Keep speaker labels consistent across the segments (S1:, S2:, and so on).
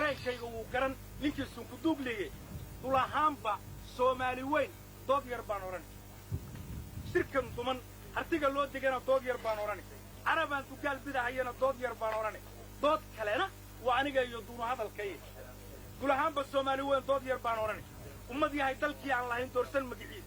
S1: dareenkayga wuu garan ninkiisun ku duubliyey dulahaanba Soomaali weyn dood yar baan oran shirkan duman hartiga loo digana dood yar baan oran arabaan dugaal bidahayna dood yar baan oran dood kalena waa aniga iyo duuna hadalkay dulahaanba Soomaali weyn dood yar baan oran ummad yahay dalkii aan lahayn doorsan magaciis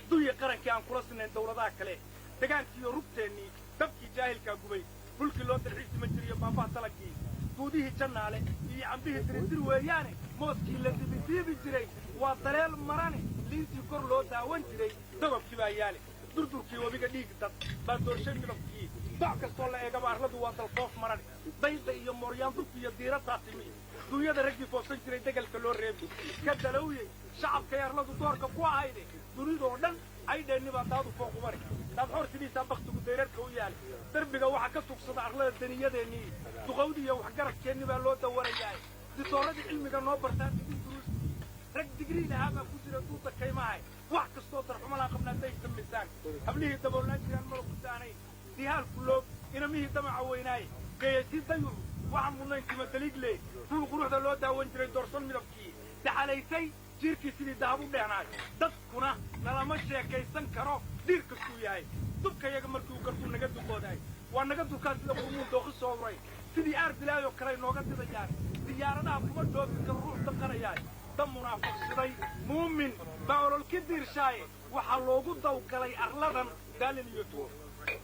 S1: duuya qarankii aan kula sinayn dawladaha kale dagaankii rugteeni dabkii jaahilka gubay dhulkii loo dalxiis ma jiriyo baabaa talakii duudihii jannaale iyo ambihii dirintir weeyaane mooskii la dibidiibi jiray waa daleel marane liintii kor loo daawan jiray dababkii baa yaale durdurkii wabiga dhiig dad baa doorshay midabkii doc kastoo la eegaba arladu waa dalfoof marane dayda iyo mooryaan durki iyo diirataa timi duunyada raggii foofsan jiray degalka loo reebi ka dalowye shacabkay arladu doorka ku ahayde dunidoo dhan aydheenni baa daadu fooqumari daad xoortidiisaa baktigu dayrarka u yaale darbiga waxaa ka tugsada arlada daniyadeennii duqawdii iyo waxgaradkeenni baa loo dawanayaay ditooradii cilmiga noo bartaan idin duruustii rag digrii lahaa baa ku jira duuda kaymahay wax kastoo darxumalaa qabna hadday samaysaan hablihii daboolaan jiraan mala ku daanayn dihaalku loog inamihii damaca weynaaye geeyasii dayur waxaan mudnayn tima daliig leey kuwii quruxda loo daawan jiray doorsan midabkii daxalaysay jiirkii sidii dahab u dhehnaay dadkuna nalama sheekaysan karo diir kastuu yahay dubkayaga markii uu gartuu naga duqoodaay waa naga dulkaa sida qurmuun dooqi soo uray sidii aar dilaayoo kale nooga didayaan diyaaradaha kuma dhoofi karo ruux danqanayaay dan munaafiqsiday muumin baa ololki diirshaaye waxaa loogu dawgalay arladan daalin iyo tuur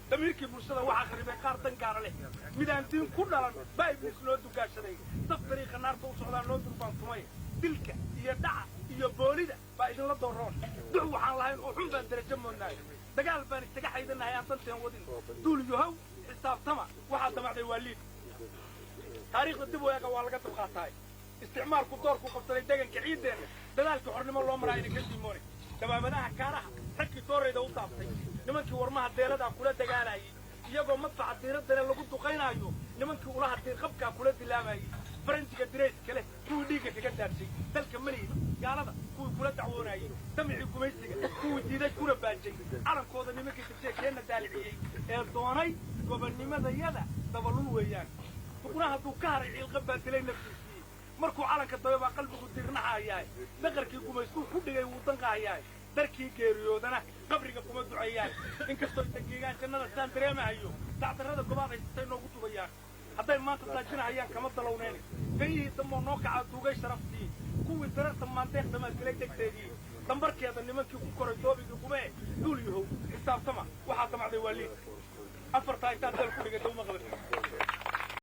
S1: damiirkii bulshada waxaa kharibay qaar dan gaara leh midaan diin ku dhalan baa ibliis loo dugaashaday daf dariiqa naarta u socdaan loo durbaantumay dilka iyo dhaca iyo boolida baa idinla dooroon dux waxaan lahayn oo xun baan darajo moodnaay dagaal baan iskaga xaydanahay aan danteen wadin duul yahow xisaabtama waxaa damacday waa liid taariikhda dib u eega waa laga dulqaataay isticmaalku doorku qabsaday deeganka ciiddeenna dadaalkii xornimo loo maraa idinka diimoonay dabaabadaha kaaraha ragkii doorayda u taabtay nimankii warmaha deeladaa kula dagaalayay iyagoo madfaca diiraddane lagu duqaynaayo nimankii ulaha diirqabkaa kula dilaamayay faranjiga dirayska leh kuwii dhiigga kaga daadshay dalka malihiba gaalada kuwii kula dacwoonayay damicii gumaysiga kuwii diiday kuna baajay calankooda nimankii jirtee keenna daaliciyey ee doonay gobonnimadayada dabalul weeyaan duqna hadduu ka haray ciilqa baa dilay naftiisii markuu calanka dabe baa qalbigu diirnaxayaay daqarkii gumaystuu ku dhigay wuu danqahayaay darkii geeriyoodana qabriga kuma duceeyaan inkastoo dageegaan jannada saan dareemahayo dacdarrada gobaad haysatay noogu tubayaan hadday maanta daajinahayaan kama dalowneen gayihii dammoo noo kacaa duugay sharaftii kuwii dararta maandeeqdamaad galay degteedii dambarkeeda nimankii ku koray doobigii gumee duul yahow xisaabtama waxaa damacday waa liid afartaa intaad deel ku dhigatay uma qabatin